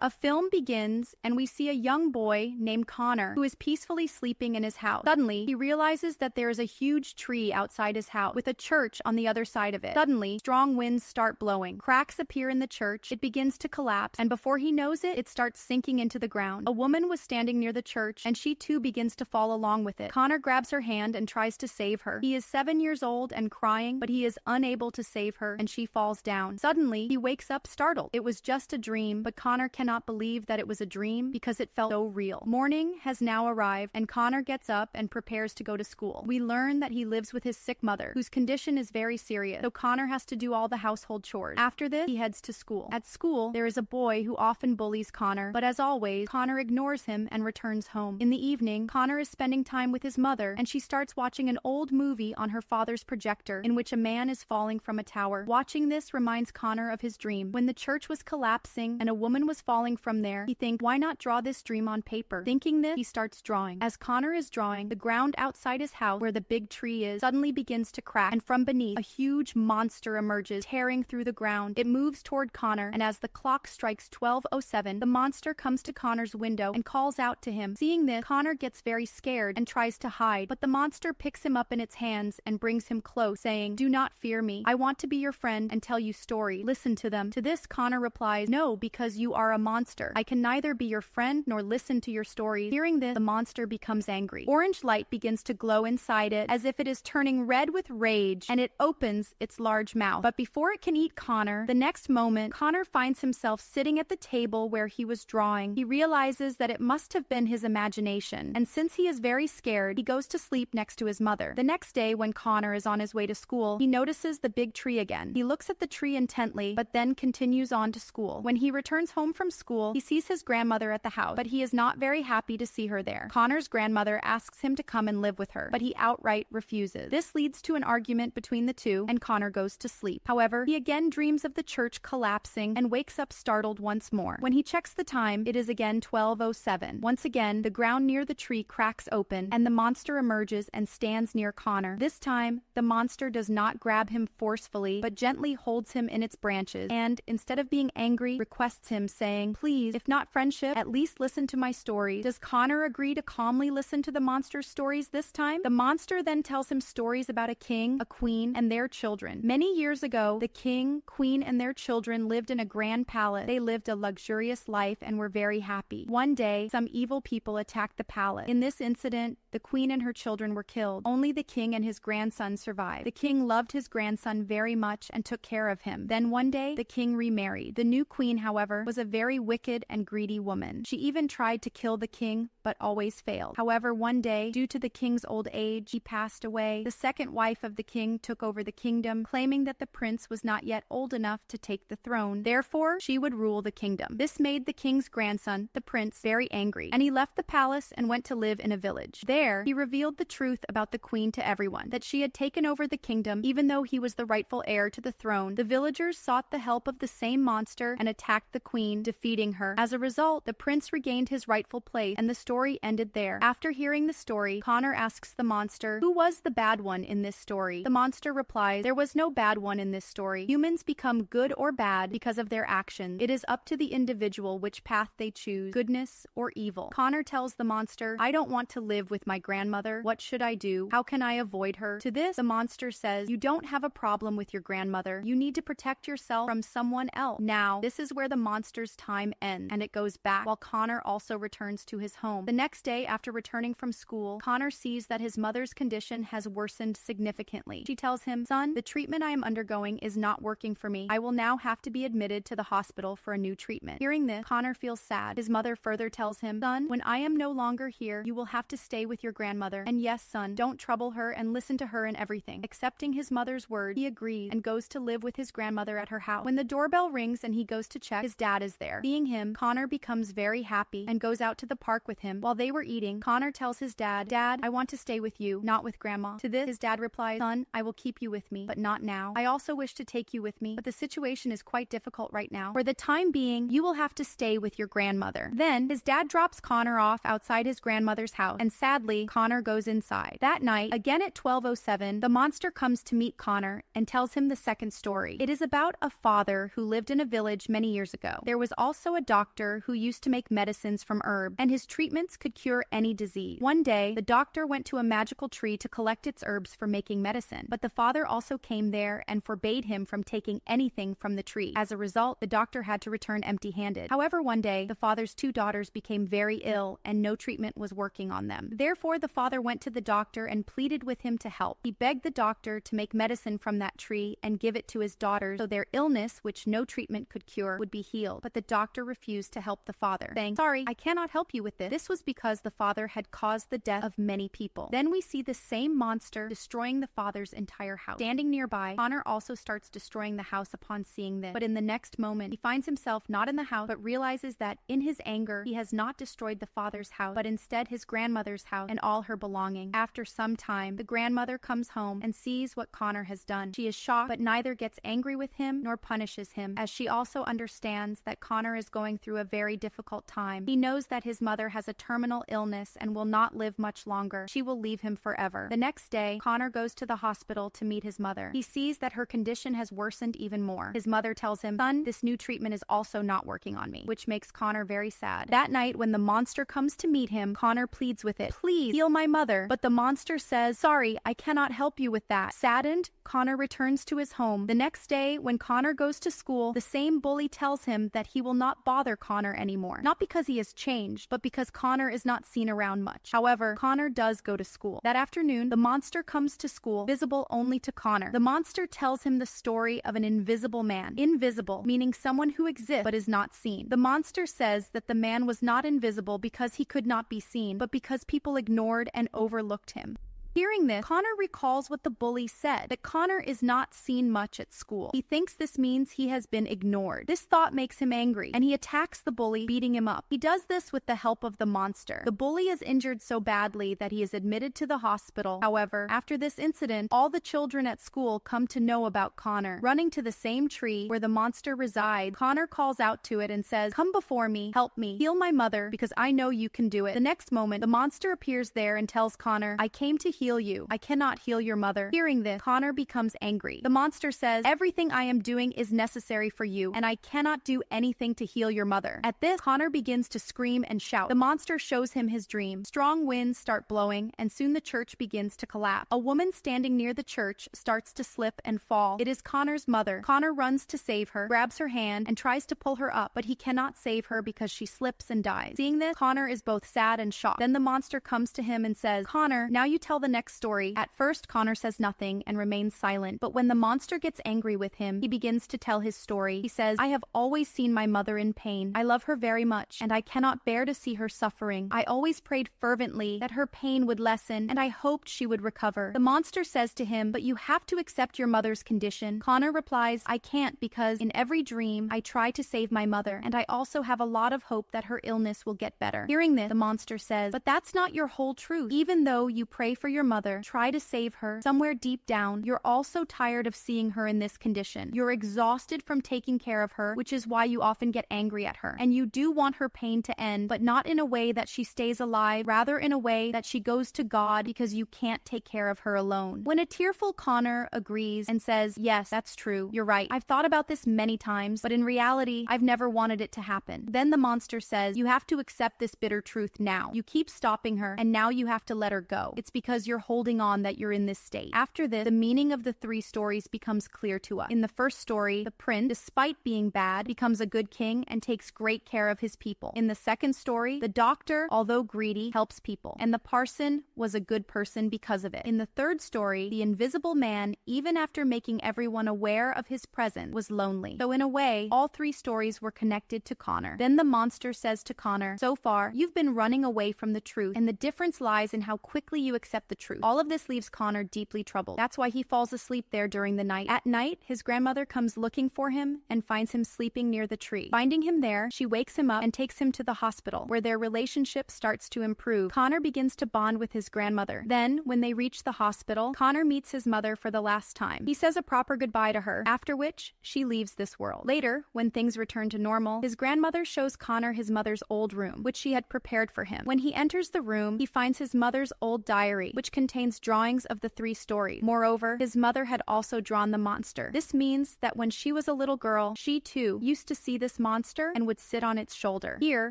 A film begins, and we see a young boy named Connor who is peacefully sleeping in his house. Suddenly, he realizes that there is a huge tree outside his house with a church on the other side of it. Suddenly, strong winds start blowing. Cracks appear in the church. It begins to collapse, and before he knows it, it starts sinking into the ground. A woman was standing near the church, and she too begins to fall along with it. Connor grabs her hand and tries to save her. He is 7 years old and crying, but he is unable to save her, and she falls down. Suddenly, he wakes up startled. It was just a dream, but Connor cannot believe that it was a dream because it felt so real. Morning has now arrived, and Connor gets up and prepares to go to school. We learn that he lives with his sick mother, whose condition is very serious, so Connor has to do all the household chores. After this, he heads to school. At school, there is a boy who often bullies Connor, but as always, Connor ignores him and returns home. In the evening, Connor is spending time with his mother, and she starts watching an old movie on her father's projector in which a man is falling from a tower. Watching this reminds Connor of his dream. When the church was collapsing and a woman was falling from there, he thinks, why not draw this dream on paper? Thinking this, he starts drawing. As Connor is drawing, the ground outside his house, where the big tree is, suddenly begins to crack, and from beneath, a huge monster emerges, tearing through the ground. It moves toward Connor, and as the clock strikes 12:07, the monster comes to Connor's window and calls out to him. Seeing this, Connor gets very scared and tries to hide, but the monster picks him up in its hands and brings him close, saying, "Do not fear me. I want to be your friend and tell you stories. Listen to them." To this, Connor replies, "No, because you are a monster. I can neither be your friend nor listen to your stories." Hearing this, the monster becomes angry. Orange light begins to glow inside it as if it is turning red with rage, and it opens its large mouth. But before it can eat Connor, the next moment, Connor finds himself sitting at the table where he was drawing. He realizes that it must have been his imagination, and since he is very scared, he goes to sleep next to his mother. The next day, when Connor is on his way to school, he notices the big tree again. He looks at the tree intently, but then continues on to school. When he returns home from school, he sees his grandmother at the house, but he is not very happy to see her there. Connor's grandmother asks him to come and live with her, but he outright refuses. This leads to an argument between the two, and Connor goes to sleep. However, he again dreams of the church collapsing and wakes up startled once more. When he checks the time, it is again 12:07. Once again, the ground near the tree cracks open, and the monster emerges and stands near Connor. This time, the monster does not grab him forcefully, but gently holds him in its branches, and instead of being angry, requests him, saying, "Please, if not friendship, at least listen to my story." Does Connor agree to calmly listen to the monster's stories this time? The monster then tells him stories about a king, a queen, and their children. Many years ago, the king, queen, and their children lived in a grand palace. They lived a luxurious life and were very happy. One day, some evil people attacked the palace. In this incident, the queen and her children were killed. Only the king and his grandson survived. The king loved his grandson very much and took care of him. Then one day, the king remarried. The new queen, however, was a very wicked and greedy woman. She even tried to kill the king, but always failed. However, one day, due to the king's old age, he passed away. The second wife of the king took over the kingdom, claiming that the prince was not yet old enough to take the throne. Therefore, she would rule the kingdom. This made the king's grandson, the prince, very angry, and he left the palace and went to live in a village. There, he revealed the truth about the queen to everyone, that she had taken over the kingdom even though he was the rightful heir to the throne. The villagers sought the help of the same monster and attacked the queen, defeating her. As a result, the prince regained his rightful place, and the story ended there. After hearing the story, Connor asks the monster, "Who was the bad one in this story?" The monster replies, "There was no bad one in this story. Humans become good or bad because of their actions. It is up to the individual which path they choose, goodness or evil." Connor tells the monster, "I don't want to live with my grandmother. What should I do? How can I avoid her?" To this, the monster says, "You don't have a problem with your grandmother. You need to protect yourself from someone else." Now, this is where the monster's time ends, and it goes back, while Connor also returns to his home. The next day, after returning from school, Connor sees that his mother's condition has worsened significantly. She tells him, "Son, the treatment I am undergoing is not working for me. I will now have to be admitted to the hospital for a new treatment." Hearing this, Connor feels sad. His mother further tells him, "Son, when I am no longer here, you will have to stay with your grandmother. And yes, son, don't trouble her and listen to her in everything." Accepting his mother's word, he agrees and goes to live with his grandmother at her house. When the doorbell rings and he goes to check, his dad is there. Seeing him, Connor becomes very happy and goes out to the park with him. While they were eating, Connor tells his dad, "Dad, I want to stay with you, not with Grandma." To this, his dad replies, "Son, I will keep you with me, but not now. I also wish to take you with me, but the situation is quite difficult right now. For the time being, you will have to stay with your grandmother." Then, his dad drops Connor off outside his grandmother's house, and sadly, Connor goes inside. That night, again at 12:07, the monster comes to meet Connor and tells him the second story. It is about a father who lived in a village many years ago. There was also also a doctor who used to make medicines from herbs, and his treatments could cure any disease. One day, the doctor went to a magical tree to collect its herbs for making medicine, but the father also came there and forbade him from taking anything from the tree. As a result, the doctor had to return empty-handed. However, one day, the father's two daughters became very ill and no treatment was working on them. Therefore, the father went to the doctor and pleaded with him to help. He begged the doctor to make medicine from that tree and give it to his daughters so their illness, which no treatment could cure, would be healed. But the doctor refused to help the father, saying, "Sorry, I cannot help you with this." This was because the father had caused the death of many people. Then we see the same monster destroying the father's entire house. Standing nearby, Connor also starts destroying the house upon seeing this. But in the next moment, he finds himself not in the house, but realizes that in his anger, he has not destroyed the father's house, but instead his grandmother's house and all her belongings. After some time, the grandmother comes home and sees what Connor has done. She is shocked, but neither gets angry with him nor punishes him, as she also understands that Connor is going through a very difficult time. He knows that his mother has a terminal illness and will not live much longer. She will leave him forever. The next day, Connor goes to the hospital to meet his mother. He sees that her condition has worsened even more. His mother tells him, "Son, this new treatment is also not working on me," which makes Connor very sad. That night, when the monster comes to meet him, Connor pleads with it, "Please heal my mother." But the monster says, "Sorry, I cannot help you with that." Saddened, Connor returns to his home. The next day, when Connor goes to school, the same bully tells him that he will not bother Connor anymore. Not because he has changed, but because Connor is not seen around much. However, Connor does go to school. That afternoon, the monster comes to school, visible only to Connor. The monster tells him the story of an invisible man. Invisible, meaning someone who exists but is not seen. The monster says that the man was not invisible because he could not be seen, but because people ignored and overlooked him. Hearing this, Connor recalls what the bully said, that Connor is not seen much at school. He thinks this means he has been ignored. This thought makes him angry, and he attacks the bully, beating him up. He does this with the help of the monster. The bully is injured so badly that he is admitted to the hospital. However, after this incident, all the children at school come to know about Connor. Running to the same tree where the monster resides, Connor calls out to it and says, "Come before me, help me, heal my mother, because I know you can do it." The next moment, the monster appears there and tells Connor, "I came to heal you. I cannot heal your mother." Hearing this, Connor becomes angry. The monster says, "Everything I am doing is necessary for you, and I cannot do anything to heal your mother." At this, Connor begins to scream and shout. The monster shows him his dream. Strong winds start blowing, and soon the church begins to collapse. A woman standing near the church starts to slip and fall. It is Connor's mother. Connor runs to save her, grabs her hand, and tries to pull her up, but he cannot save her because she slips and dies. Seeing this, Connor is both sad and shocked. Then the monster comes to him and says, "Connor, now you tell the next story." At first, Connor says nothing and remains silent, but when the monster gets angry with him, he begins to tell his story. He says, "I have always seen my mother in pain. I love her very much, and I cannot bear to see her suffering. I always prayed fervently that her pain would lessen, and I hoped she would recover." The monster says to him, "But you have to accept your mother's condition." Connor replies, "I can't, because in every dream, I try to save my mother, and I also have a lot of hope that her illness will get better." Hearing this, the monster says, "But that's not your whole truth. Even though you pray for your mother, try to save her, somewhere deep down, you're also tired of seeing her in this condition. You're exhausted from taking care of her, which is why you often get angry at her. And you do want her pain to end, but not in a way that she stays alive, rather in a way that she goes to God because you can't take care of her alone." When a tearful Connor agrees and says, "Yes, that's true. You're right. I've thought about this many times, but in reality, I've never wanted it to happen." Then the monster says, "You have to accept this bitter truth now. You keep stopping her, and now you have to let her go. It's because you're holding on that you're in this state." After this, the meaning of the three stories becomes clear to us. In the first story, the prince, despite being bad, becomes a good king and takes great care of his people. In the second story, the doctor, although greedy, helps people, and the parson was a good person because of it. In the third story, the invisible man, even after making everyone aware of his presence, was lonely. So in a way, all three stories were connected to Connor. Then the monster says to Connor, "So far, you've been running away from the truth, and the difference lies in how quickly you accept the truth." All of this leaves Connor deeply troubled. That's why he falls asleep there during the night. At night, his grandmother comes looking for him and finds him sleeping near the tree. Finding him there, she wakes him up and takes him to the hospital, where their relationship starts to improve. Connor begins to bond with his grandmother. Then, when they reach the hospital, Connor meets his mother for the last time. He says a proper goodbye to her, after which she leaves this world. Later, when things return to normal, his grandmother shows Connor his mother's old room, which she had prepared for him. When he enters the room, he finds his mother's old diary, which which contains drawings of the 3 stories. Moreover, his mother had also drawn the monster. This means that when she was a little girl, she too used to see this monster and would sit on its shoulder. Here,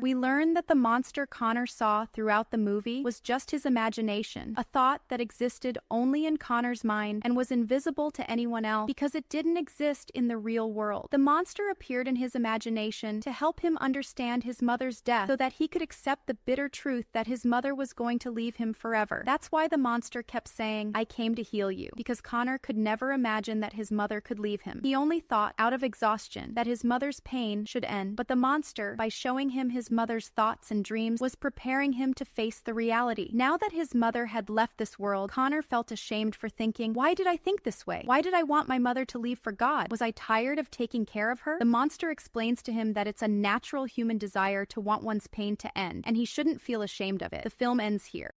we learn that the monster Connor saw throughout the movie was just his imagination, a thought that existed only in Connor's mind and was invisible to anyone else because it didn't exist in the real world. The monster appeared in his imagination to help him understand his mother's death so that he could accept the bitter truth that his mother was going to leave him forever. That's why the monster kept saying, "I came to heal you," because Connor could never imagine that his mother could leave him. He only thought, out of exhaustion, that his mother's pain should end. But the monster, by showing him his mother's thoughts and dreams, was preparing him to face the reality. Now that his mother had left this world, Connor felt ashamed for thinking, "Why did I think this way? Why did I want my mother to leave for God? Was I tired of taking care of her?" The monster explains to him that it's a natural human desire to want one's pain to end, and he shouldn't feel ashamed of it. The film ends here.